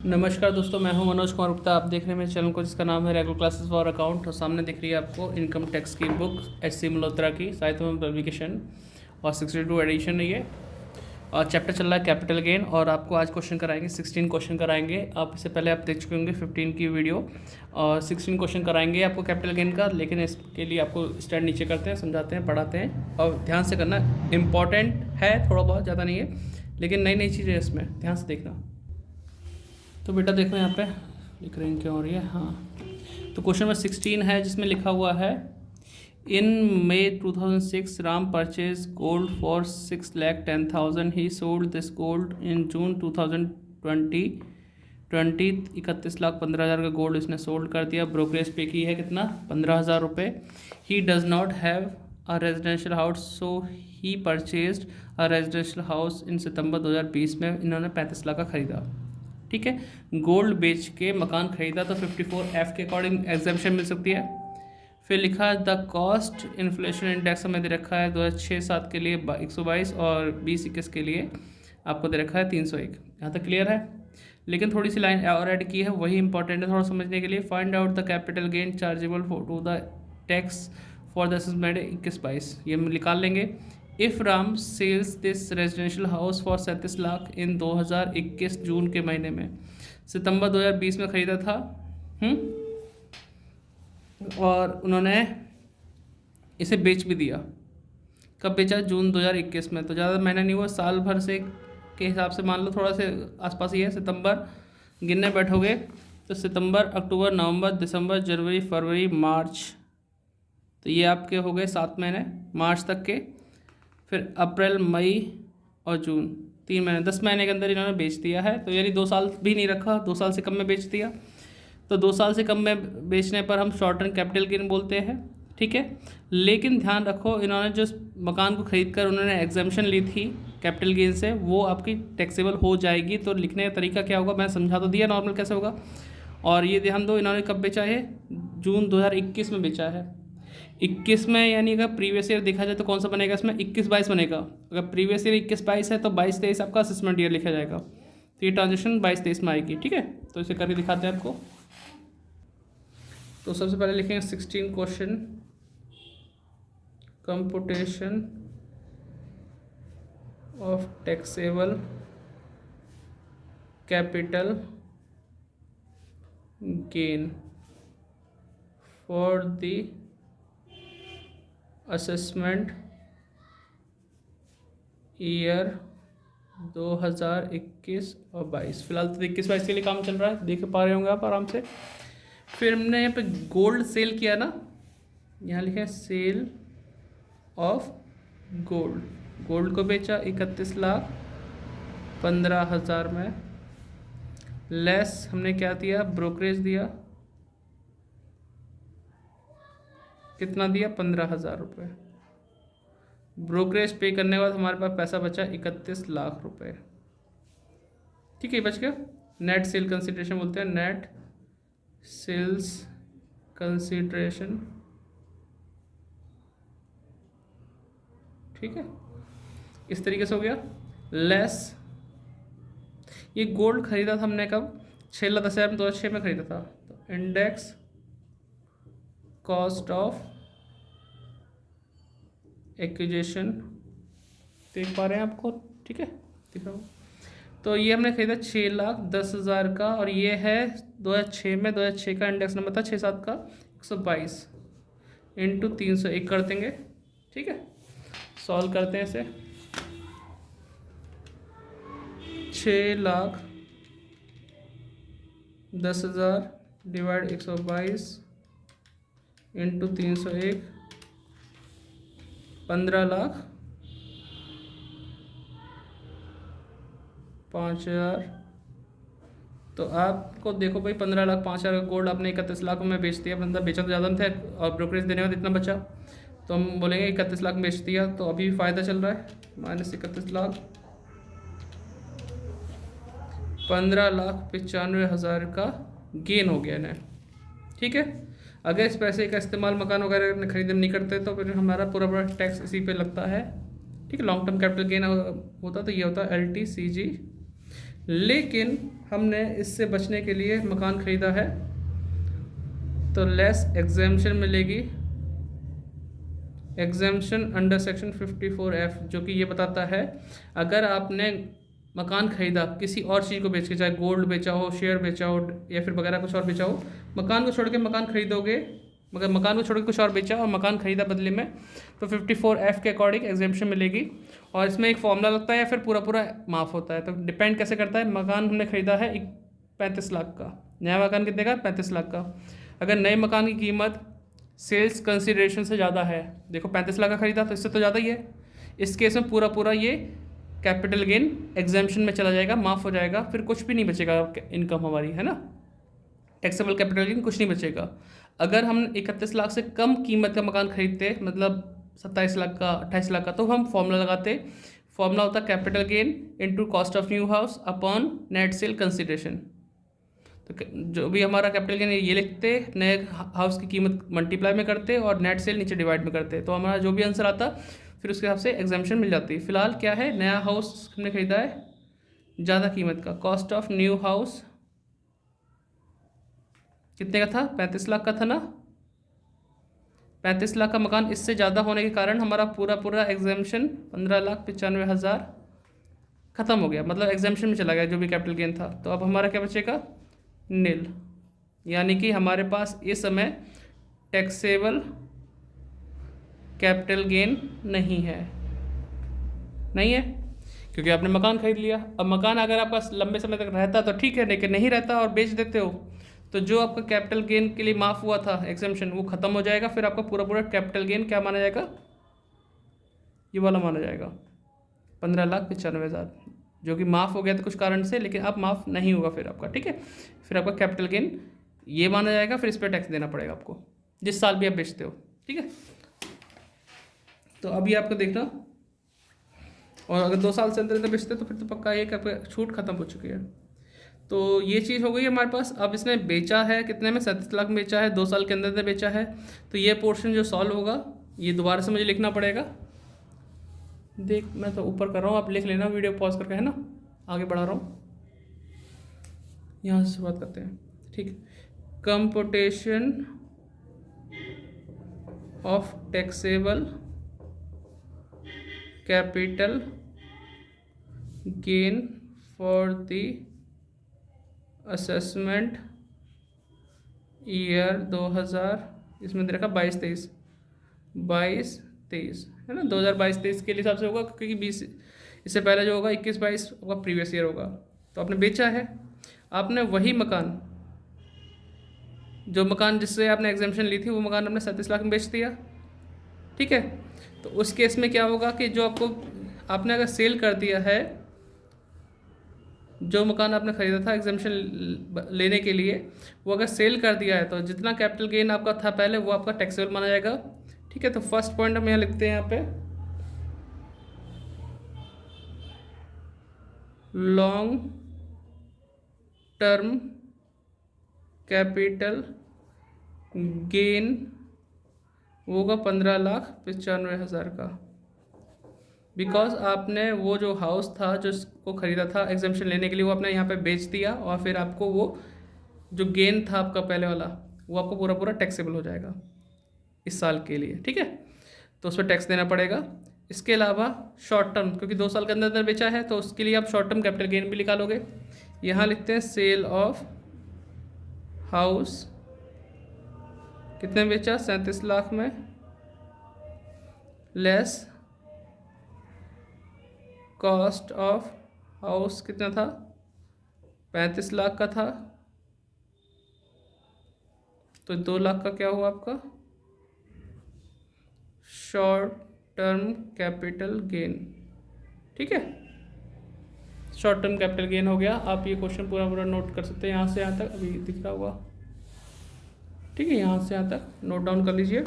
नमस्कार दोस्तों, मैं हूं मनोज कुमार गुप्ता। आप देख रहे हैं मेरे चैनल को जिसका नाम है रेगुलर क्लासेस फॉर अकाउंट। और सामने दिख रही है आपको इनकम टैक्स की बुक एच.सी. मल्होत्रा की साहित्य पब्लिकेशन और 62 एडिशन है ये। और चैप्टर चल रहा है कैपिटल गेन। और आपको आज क्वेश्चन कराएंगे 16 क्वेश्चन कराएंगे। आप इससे पहले आप देख चुके होंगे 15 की वीडियो और 16 क्वेश्चन कराएंगे आपको कैपिटल गेन का। लेकिन इसके लिए आपको स्टैंड नीचे करते हैं, समझाते हैं, पढ़ाते हैं और ध्यान से करना। इंपॉर्टेंट है थोड़ा बहुत, ज़्यादा नहीं है, लेकिन नई नई चीज़ें इसमें ध्यान से देखना। तो बेटा देखो यहाँ पे लिख रहे हैं क्यों हो रही है। हाँ, तो क्वेश्चन नंबर 16 है जिसमें लिखा हुआ है in May 2006 Ram purchase gold for 6,10,000। He sold this gold in June 2020। 31,15,000 का गोल्ड इसने सोल्ड कर दिया। ब्रोकरेज पे की है कितना, 15,000 रुपये। He does not have a residential house so he purchased a residential house in September 2020 में। इन्होंने 35 लाख का खरीदा, ठीक है। गोल्ड बेच के मकान खरीदा तो 54F के अकॉर्डिंग एग्जेम्पशन मिल सकती है। फिर लिखा द कॉस्ट इन्फ्लेशन इंडेक्स हमें दे रखा है 2006-07 के लिए 122 और 20-21 के लिए आपको दे रखा है 301। यहाँ तक क्लियर है। लेकिन थोड़ी सी लाइन और ऐड की है, वही इंपॉर्टेंट है थोड़ा समझने के लिए। Find out the capital gain chargeable to the tax for the assessment 21-22, ये हम निकाल लेंगे। If Ram sales this residential house for 37 lakh in 2021 June के महीने में, सितंबर 2020 में ख़रीदा था, और उन्होंने इसे बेच भी दिया। कब बेचा, जून 2021 में। तो ज़्यादा महीना नहीं हुआ, साल भर से के हिसाब से मान लो, थोड़ा से आसपास ही है। सितंबर गिनने बैठोगे तो सितंबर, अक्टूबर, नवंबर, दिसंबर, जनवरी, फरवरी, मार्च, तो ये आपके हो गए 7 महीने मार्च तक के। फिर अप्रैल, मई और जून, 3 महीने, 10 महीने के अंदर इन्होंने बेच दिया है। तो यानी 2 साल भी नहीं रखा, 2 साल से कम में बेच दिया। तो 2 साल से कम में बेचने पर हम शॉर्ट टर्म कैपिटल गेन बोलते हैं, ठीक है। लेकिन ध्यान रखो, इन्होंने जो मकान को खरीद कर उन्होंने एग्जाम्पशन ली थी कैपिटल गेन से, वो आपकी टैक्सेबल हो जाएगी। तो लिखने का तरीका क्या होगा, मैं समझा तो दिया नॉर्मल कैसे होगा। और ये ध्यान दो, इन्होंने कब बेचा है, जून 2021 में बेचा है। 21 में, यानी अगर प्रीवियस ईयर देखा जाए तो कौन सा बनेगा इसमें, 21-22 बनेगा। अगर प्रीवियस ईयर 21-22 है तो 22-23 आपका असेसमेंट ईयर लिखा जाएगा। तो ये ट्रांजेक्शन 22-23 में आएगी, ठीक है। तो इसे करके दिखाते हैं आपको। तो सबसे पहले लिखेंगे 16 question, computation of taxable capital gain for the assessment year 2021 और 22। फिलहाल तो 21-22 के लिए काम चल रहा है, देख पा रहे होंगे आप आराम से। फिर हमने यहाँ पे गोल्ड सेल किया ना, यहाँ लिखा है सेल ऑफ गोल्ड। गोल्ड को बेचा 31,15,000 में। लेस हमने क्या दिया, ब्रोकरेज दिया, कितना दिया, 15,000 रुपये। ब्रोकरेज पे करने के बाद हमारे पास पैसा बचा 31 लाख रुपए, ठीक है। बच गया। नेट सेल कंसिडरेशन बोलते हैं, नेट सेल्स कंसिडरेशन, ठीक है। इस तरीके से हो गया। लेस ये गोल्ड खरीदा था हमने कब, 6,10,000 में 2006 में खरीदा था। तो इंडेक्स कॉस्ट ऑफ एक्विजिशन देख पा रहे हैं आपको, ठीक है, दिख रहा हूँ। तो ये हमने खरीदा 6,10,000 का, और ये है 2006 में, 2006 का इंडेक्स नंबर था 6-7 का 122 इंटू 301 कर देंगे, ठीक है। सॉल्व करते हैं इसे। 6,10,000 डिवाइड 122 इंटू 301, 15,05,000। तो आपको देखो भाई, 15,05,000 का गोल्ड आपने 31 लाख में बेच दिया। बंदा बेचा तो ज़्यादा थे और ब्रोकरेज देने में इतना बचा, तो हम बोलेंगे 31 लाख में बेच दिया। तो अभी भी फ़ायदा चल रहा है, -31 लाख, 15,95,000 का गेन हो गया ना, ठीक है। अगर इस पैसे का इस्तेमाल मकान वगैरह खरीदने नहीं करते तो फिर हमारा पूरा टैक्स इसी पे लगता है, ठीक है। लॉन्ग टर्म कैपिटल गेन होता तो ये होता LTCG लेकिन हमने इससे बचने के लिए मकान ख़रीदा है तो लेस एग्जेम्पशन मिलेगी, एग्जेम्पशन अंडर सेक्शन 54F, जो कि ये बताता है अगर आपने मकान ख़रीदा किसी और चीज़ को बेच के, चाहे गोल्ड बेचा हो, शेयर बेचा हो या फिर वगैरह कुछ और बेचा हो, मकान को छोड़ के मकान खरीदोगे, मगर मकान को छोड़ के कुछ और बेचा और मकान खरीदा बदले में, तो 54F के अकॉर्डिंग एग्जेम्पशन मिलेगी। और इसमें एक फॉर्मूला लगता है या फिर पूरा पूरा माफ़ होता है, तो डिपेंड कैसे करता है। मकान हमने ख़रीदा है 35 लाख का, नया मकान कितने का? 35 लाख का। अगर नए मकान की कीमत सेल्स कंसिडरेशन से ज़्यादा है, देखो 35 लाख का ख़रीदा तो इससे तो ज़्यादा ही है, इस केस में पूरा पूरा ये कैपिटल गेन एग्जेम्पशन में चला जाएगा, माफ़ हो जाएगा, फिर कुछ भी नहीं बचेगा इनकम हमारी, है ना, टैक्सेबल कैपिटल गेन कुछ नहीं बचेगा। अगर हम 31 लाख से कम कीमत का मकान खरीदते, मतलब 27 लाख का, 28 लाख का, तो हम फॉर्मूला लगाते, फॉर्मूला होता capital gain into cost of new house upon net sale consideration. तो जो भी हमारा कैपिटल गेन ये लिखते, नए हाउस की कीमत मल्टीप्लाई में करते और नेट सेल नीचे डिवाइड में करते, तो हमारा जो भी आंसर आता फिर उसके हिसाब से एग्जाम्पशन मिल जाती है। फिलहाल क्या है, नया हाउस हमने खरीदा है ज़्यादा कीमत का, कॉस्ट ऑफ न्यू हाउस कितने का था? 35 लाख का था ना। 35 लाख का मकान, इससे ज़्यादा होने के कारण हमारा पूरा पूरा एग्जाम्पशन 15,95,000 ख़त्म हो गया, मतलब एग्जाम्पशन में चला गया जो भी कैपिटल गेन था। तो अब हमारा क्या बचेगा? नील, यानी कि हमारे पास इस समय टैक्सेबल कैपिटल गेन नहीं है, नहीं है, क्योंकि आपने मकान खरीद लिया। अब मकान अगर आपका लंबे समय तक रहता तो ठीक है, लेकिन नहीं रहता और बेच देते हो, तो जो आपका कैपिटल गेन के लिए माफ़ हुआ था एग्जेम्पशन, वो ख़त्म हो जाएगा। फिर आपका पूरा पूरा कैपिटल गेन क्या माना जाएगा? ये वाला माना जाएगा 15,95,000, जो कि माफ़ हो गया था कुछ कारण से, लेकिन अब माफ़ नहीं होगा फिर आपका, ठीक है। फिर आपका कैपिटल गेन ये माना जाएगा, फिर इस पर टैक्स देना पड़ेगा आपको जिस साल भी आप बेचते हो, ठीक है। तो अभी आपको देखना, और अगर 2 साल से अंदर अंदर बेचते तो फिर तो पक्का ये कि छूट खत्म हो चुकी है। तो ये चीज़ हो गई है हमारे पास। अब इसने बेचा है कितने में? 37 लाख में बेचा है, 2 साल के अंदर अंदर बेचा है। तो ये पोर्शन जो सॉल्व होगा, ये दोबारा से मुझे लिखना पड़ेगा। देख, मैं तो ऊपर कर रहा हूँ, आप लिख लेना वीडियो पॉज करके, है ना, आगे बढ़ा रहा हूँ। यहाँ से शुरुआत करते हैं, ठीक। Computation of taxable capital gain for the assessment year 2000, इसमें दे रखा 22-23 है ना, 2022-23 के हिसाब से होगा, क्योंकि 20 इससे पहले जो होगा 21-22 आपका प्रीवियस ईयर होगा। तो आपने बेचा है, आपने वही मकान, जो मकान जिससे आपने एग्जाम्पशन ली थी, वो मकान आपने 37 लाख में बेच दिया, ठीक है। तो उस केस में क्या होगा कि जो आपने अगर सेल कर दिया है, जो मकान आपने ख़रीदा था एग्जाम्पशन लेने के लिए, वो अगर सेल कर दिया है तो जितना कैपिटल गेन आपका था पहले, वो आपका टैक्सेबल माना जाएगा, ठीक है। तो फर्स्ट पॉइंट हम यहाँ लिखते हैं, यहाँ पे लॉन्ग टर्म कैपिटल गेन होगा 15,95,000 का, बिकॉज आपने वो जो हाउस था जो उसको ख़रीदा था एग्जाम्पशन लेने के लिए, वो आपने यहाँ पे बेच दिया, और फिर आपको वो जो गेन था आपका पहले वाला, वो आपको पूरा पूरा टैक्सेबल हो जाएगा इस साल के लिए, ठीक है। तो उस पर टैक्स देना पड़ेगा। इसके अलावा शॉर्ट टर्म, क्योंकि 2 साल के अंदर अंदर बेचा है, तो उसके लिए आप शॉर्ट टर्म कैपिटल गेन भी निकालोगे। यहाँ लिखते हैं सेल ऑफ हाउस, कितने में बेचा? 37 लाख में, लेस कॉस्ट ऑफ हाउस कितना था? 35 लाख का था, तो 2 लाख का क्या हुआ आपका? शॉर्ट टर्म कैपिटल गेन, ठीक है। शॉर्ट टर्म कैपिटल गेन हो गया। आप ये क्वेश्चन पूरा पूरा नोट कर सकते हैं, यहाँ से यहाँ तक अभी दिख रहा हुआ, ठीक है, यहाँ से यहाँ तक नोट डाउन कर लीजिए।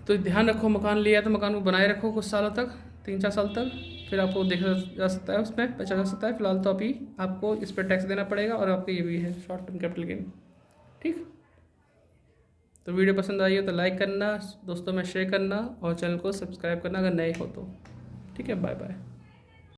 तो ध्यान रखो, मकान लिया तो मकान को बनाए रखो कुछ सालों तक, 3-4 साल तक, फिर आपको देखा जा सकता है, उसमें बचा जा सकता है। फिलहाल तो अभी आपको इस पर टैक्स देना पड़ेगा, और आपका ये भी है शॉर्ट टर्म कैपिटल गेन, ठीक। तो वीडियो पसंद आई हो तो लाइक करना, दोस्तों में शेयर करना, और चैनल को सब्सक्राइब करना अगर नए हो तो, ठीक है। Bye bye.